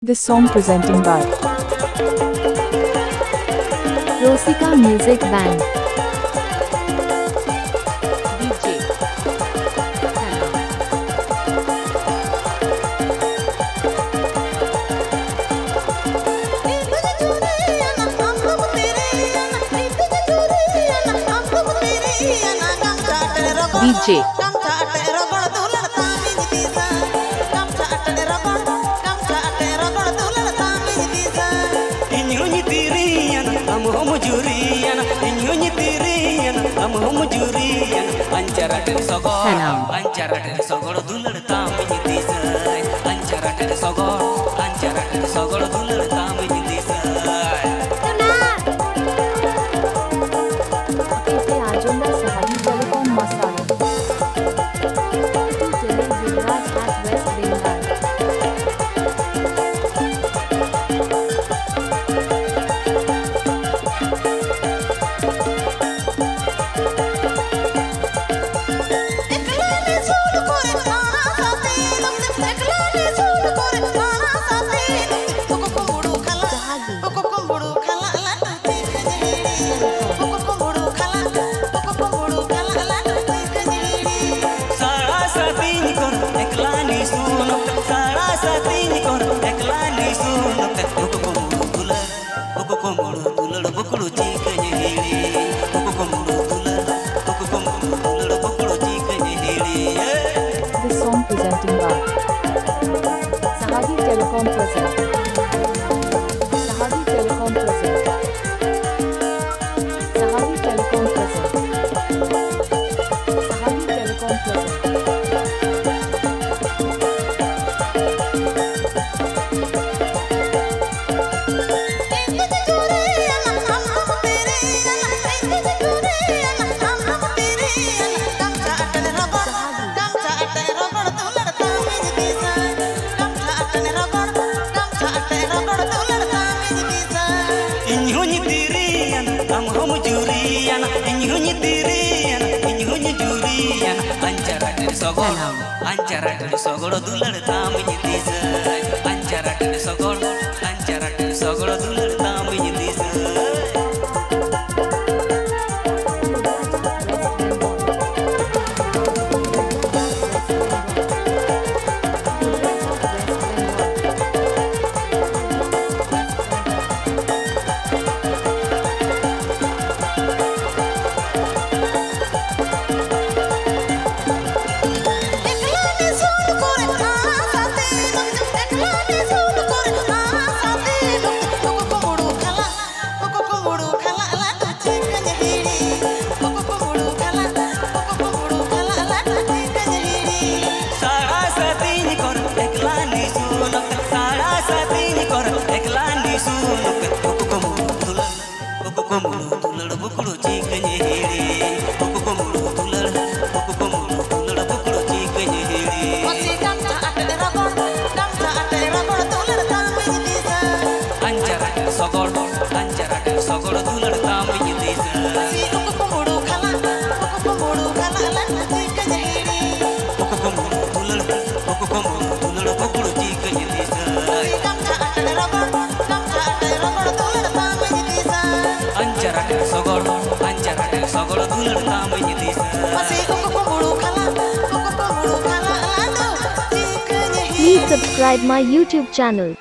This song presenting by Rosika Music Band. DJ DJ Ancara dari sogor dulur tamu nyiti say. Ancara dari sogor dulur tamu nyiti say. Oke, agenda Sahadi Telecom Masala. Channel Gujarat at West Bengal. This song presenting by Sahadi Telecom present. Sahadi Telecom present. Sahadi Telecom present. Sahadi Telecom present. Ancara dari sogor dulur tamu nyiti say. Ancara dari sogor dulur tamu nyiti say. Sogor dulur tamu nyiti say. Ancara dari sogor dulur tamu nyiti say. Please subscribe my YouTube channel.